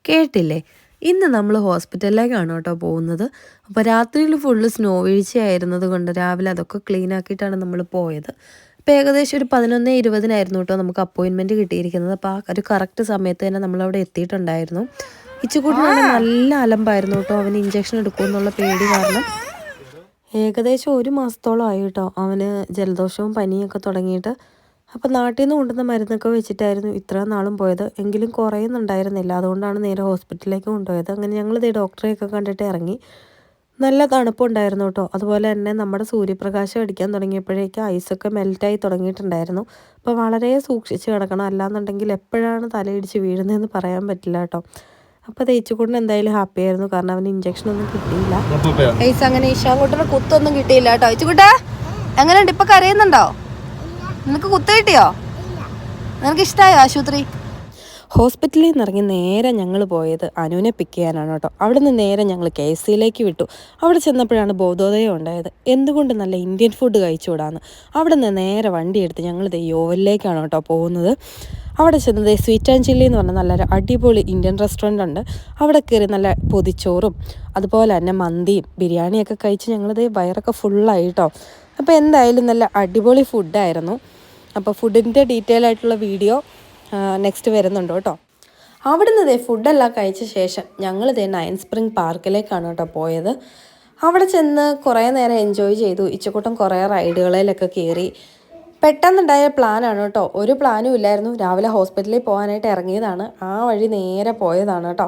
കേട്ടില്ലേ? ഇന്ന് നമ്മൾ ഹോസ്പിറ്റലിലേക്കാണ് കേട്ടോ പോകുന്നത്. അപ്പോൾ രാത്രിയിൽ ഫുള്ള് സ്നോ വീഴ്ചയായിരുന്നത് കൊണ്ട് രാവിലെ അതൊക്കെ ക്ലീൻ ആക്കിയിട്ടാണ് നമ്മൾ പോയത്. അപ്പോൾ ഏകദേശം ഒരു 11:20 കേട്ടോ നമുക്ക് അപ്പോയിൻമെൻറ്റ് കിട്ടിയിരിക്കുന്നത്. അപ്പോൾ ആ ഒരു കറക്റ്റ് സമയത്ത് തന്നെ നമ്മളവിടെ എത്തിയിട്ടുണ്ടായിരുന്നു. ഇച്ചുകൂട്ടിനാണെങ്കിൽ നല്ല അലമ്പായിരുന്നു കേട്ടോ. അവന് ഇഞ്ചക്ഷൻ എടുക്കുമെന്നുള്ള പേടി കാരണം ഏകദേശം 1 മാസത്തോളം ആയി കേട്ടോ അവന് ജലദോഷവും പനിയൊക്കെ തുടങ്ങിയിട്ട്. അപ്പോൾ നാട്ടിൽ നിന്ന് കൊണ്ടുവന്ന മരുന്നൊക്കെ വെച്ചിട്ടായിരുന്നു ഇത്ര നാളും പോയത്. എങ്കിലും കുറയുന്നുണ്ടായിരുന്നില്ല. അതുകൊണ്ടാണ് നേരെ ഹോസ്പിറ്റലിലേക്ക് കൊണ്ടുപോയത്. അങ്ങനെ ഞങ്ങൾ ഇതേ ഡോക്ടറെയൊക്കെ കണ്ടിട്ട് ഇറങ്ങി. നല്ല തണുപ്പുണ്ടായിരുന്നു കേട്ടോ. അതുപോലെ തന്നെ നമ്മുടെ സൂര്യപ്രകാശം അടിക്കാൻ തുടങ്ങിയപ്പോഴേക്കും ഐസൊക്കെ മെൽറ്റായി തുടങ്ങിയിട്ടുണ്ടായിരുന്നു. അപ്പോൾ വളരെ സൂക്ഷിച്ച് കിടക്കണം, അല്ലാന്നുണ്ടെങ്കിൽ എപ്പോഴാണ് തലയിടിച്ച് വീഴുന്നതെന്ന് പറയാൻ പറ്റില്ല കേട്ടോ. അപ്പോൾ തേച്ചുകൊണ്ട് എന്തായാലും ഹാപ്പി ആയിരുന്നു, കാരണം അവന് ഇഞ്ചക്ഷനൊന്നും കിട്ടിയില്ല. ഐസ് അങ്ങനെ ഇഷാങ്കൂട്ടിന് കുത്തൊന്നും കിട്ടിയില്ല കേട്ടോ. ഇച്ചുകൂട്ടാ എങ്ങനെയുണ്ട്? ഇപ്പം കരയുന്നുണ്ടോ? നിനക്ക് കുത്ത് കിട്ടിയോ? നിനക്ക് ഇഷ്ടമായോ ആശുപത്രി? ഹോസ്പിറ്റലിൽ നിന്ന് ഇറങ്ങി നേരെ ഞങ്ങൾ പോയത് അനുവിനെ പിക്ക് ചെയ്യാനാണ് കേട്ടോ. അവിടെ നിന്ന് നേരെ ഞങ്ങൾ KFCയിലേക്ക് വിട്ടു. അവിടെ ചെന്നപ്പോഴാണ് ബോധോദയം ഉണ്ടായത്, എന്തുകൊണ്ട് നല്ല ഇന്ത്യൻ ഫുഡ് കഴിച്ചുകൂടാന്ന്. അവിടെ നിന്ന് നേരെ വണ്ടി എടുത്ത് ഞങ്ങൾ യോവലിലേക്കാണ് കേട്ടോ പോകുന്നത്. അവിടെ ചെന്നത് സ്വീറ്റ് ആൻഡ് ചില്ലി എന്ന് പറഞ്ഞാൽ നല്ലൊരു അടിപൊളി ഇന്ത്യൻ റെസ്റ്റോറൻ്റ് ഉണ്ട്. അവിടെ കയറി നല്ല പൊതിച്ചോറും അതുപോലെ തന്നെ മന്തിയും ബിരിയാണിയൊക്കെ കഴിച്ച് ഞങ്ങളിത് വയറൊക്കെ ഫുള്ളായി കേട്ടോ. അപ്പോൾ എന്തായാലും നല്ല അടിപൊളി ഫുഡായിരുന്നു. അപ്പോൾ ഫുഡിൻ്റെ ഡീറ്റെയിൽ ആയിട്ടുള്ള വീഡിയോ നെക്സ്റ്റ് വരുന്നുണ്ട് കേട്ടോ. അവിടുന്ന് ഫുഡെല്ലാം കഴിച്ച ശേഷം ഞങ്ങളിതേ 9 സ്പ്രിംഗ് പാർക്കിലേക്കാണ് കേട്ടോ പോയത്. അവിടെ ചെന്ന് കുറേ നേരം എൻജോയ് ചെയ്തു. ഇച്ചക്കൂട്ടം കുറേ റൈഡുകളിലൊക്കെ കയറി. പെട്ടെന്നുണ്ടായ പ്ലാനാണ് കേട്ടോ, ഒരു പ്ലാനും ഇല്ലായിരുന്നു. രാവിലെ ഹോസ്പിറ്റലിൽ പോകാനായിട്ട് ഇറങ്ങിയതാണ്, ആ വഴി നേരെ പോയതാണ് കേട്ടോ.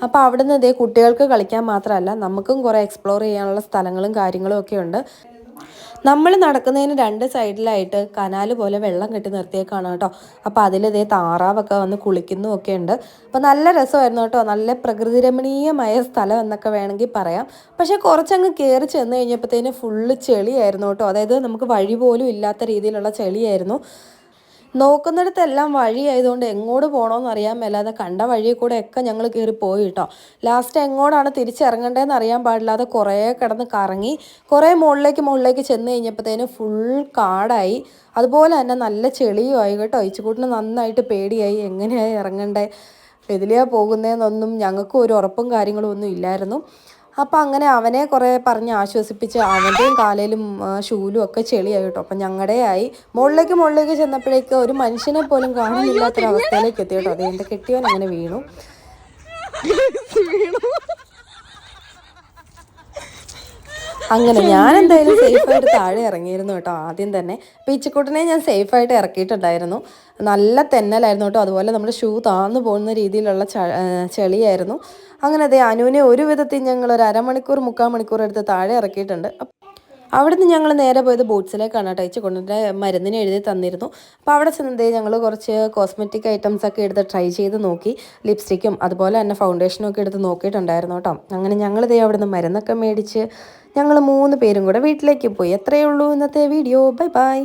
അപ്പോൾ അവിടുന്ന് കുട്ടികൾക്ക് കളിക്കാൻ മാത്രമല്ല നമുക്കും കുറേ എക്സ്പ്ലോർ ചെയ്യാനുള്ള സ്ഥലങ്ങളും കാര്യങ്ങളും ഒക്കെ ഉണ്ട്. നമ്മൾ നടക്കുന്നതിന് 2 സൈഡിലായിട്ട് കനാല് പോലെ വെള്ളം കെട്ടി നിർത്തിയേക്കാണ് കേട്ടോ. അപ്പോൾ അതിലിതേ താറാവൊക്കെ വന്ന് കുളിക്കുന്നു ഒക്കെ ഉണ്ട്. അപ്പോൾ നല്ല രസമായിരുന്നു കേട്ടോ. നല്ല പ്രകൃതി രമണീയമായ സ്ഥലം എന്നൊക്കെ വേണമെങ്കിൽ പറയാം. പക്ഷേ കുറച്ചങ്ങ് കയറി ചെന്ന് കഴിഞ്ഞപ്പോഴത്തേന് ഫുള്ള് ചെളിയായിരുന്നു കേട്ടോ. അതായത് നമുക്ക് വഴി പോലും ഇല്ലാത്ത രീതിയിലുള്ള ചെളിയായിരുന്നു. നോക്കുന്നിടത്തെല്ലാം വഴിയായതുകൊണ്ട് എങ്ങോട്ട് പോകണമെന്ന് അറിയാൻ മേലാതെ കണ്ട വഴിയിൽ കൂടെയൊക്കെ ഞങ്ങൾ കയറി പോയി കേട്ടോ. ലാസ്റ്റ് എങ്ങോട്ടാണ് തിരിച്ചിറങ്ങേണ്ടതെന്ന് അറിയാൻ പാടില്ലാതെ കുറേ കിടന്ന് കറങ്ങി. കുറേ മുകളിലേക്ക് ചെന്ന് കഴിഞ്ഞപ്പോഴത്തേനും ഫുൾ കാടായി. അതുപോലെ തന്നെ നല്ല ചെളിയുമായി കേട്ടോ. ഇച്ചുകൂട്ടിന് നന്നായിട്ട് പേടിയായി, എങ്ങനെയായി ഇറങ്ങണ്ടേ, എതിലെയാണ് പോകുന്നതെന്നൊന്നും ഞങ്ങൾക്കും ഒരു ഉറപ്പും കാര്യങ്ങളും ഒന്നും ഇല്ലായിരുന്നു. അപ്പം അങ്ങനെ അവനെ കുറേ പറഞ്ഞ് ആശ്വസിപ്പിച്ച് അവൻ്റെയും കാലിലും ഷൂലും ഒക്കെ ചെളിയായി കേട്ടോ. അപ്പം ഞങ്ങളുടെ ആയി മുകളിലേക്ക് ചെന്നപ്പോഴേക്ക് ഒരു മനുഷ്യനെ പോലും കാണുന്നില്ലാത്തൊരവസ്ഥയിലേക്ക് എത്തി കേട്ടോ. അത് എൻ്റെ കെട്ടിയവൻ അങ്ങനെ വീണു. അങ്ങനെ ഞാൻ എന്തായാലും സേഫായിട്ട് താഴെ ഇറങ്ങിയിരുന്നു കേട്ടോ. ആദ്യം തന്നെ പീച്ചക്കൂട്ടിനെ ഞാൻ സേഫായിട്ട് ഇറക്കിയിട്ടുണ്ടായിരുന്നു. നല്ല തെന്നലായിരുന്നു കേട്ടോ. അതുപോലെ നമ്മുടെ ഷൂ താന്നു പോകുന്ന രീതിയിലുള്ള ചെളിയായിരുന്നു. അങ്ങനെ അതെ അനുവിനെ ഒരു വിധത്തിൽ ഞങ്ങൾ ഒരു 1/2 മണിക്കൂർ എടുത്ത് താഴെ ഇറക്കിയിട്ടുണ്ട്. അവിടുന്ന് ഞങ്ങൾ നേരെ പോയത് ബോട്ട്സിലേക്കാണ് കേട്ടോ. ഇച്ചുകൊണ്ടിൻ്റെ മരുന്നിന് എഴുതി തന്നിരുന്നു. അപ്പോൾ അവിടെ ചെന്നതേ ഞങ്ങൾ കുറച്ച് കോസ്മെറ്റിക് ഐറ്റംസ് ഒക്കെ എടുത്ത് ട്രൈ ചെയ്ത് നോക്കി. ലിപ്സ്റ്റിക്കും അതുപോലെ തന്നെ ഫൗണ്ടേഷനും ഒക്കെ എടുത്ത് നോക്കിയിട്ടുണ്ടായിരുന്നു കേട്ടോ. അങ്ങനെ ഞങ്ങളിതേ അവിടുന്ന് മരുന്നൊക്കെ മേടിച്ച് ഞങ്ങൾ 3 പേരും കൂടെ വീട്ടിലേക്ക് പോയി. എത്രയേ ഉള്ളൂ ഇന്നത്തെ വീഡിയോ. Bye bye.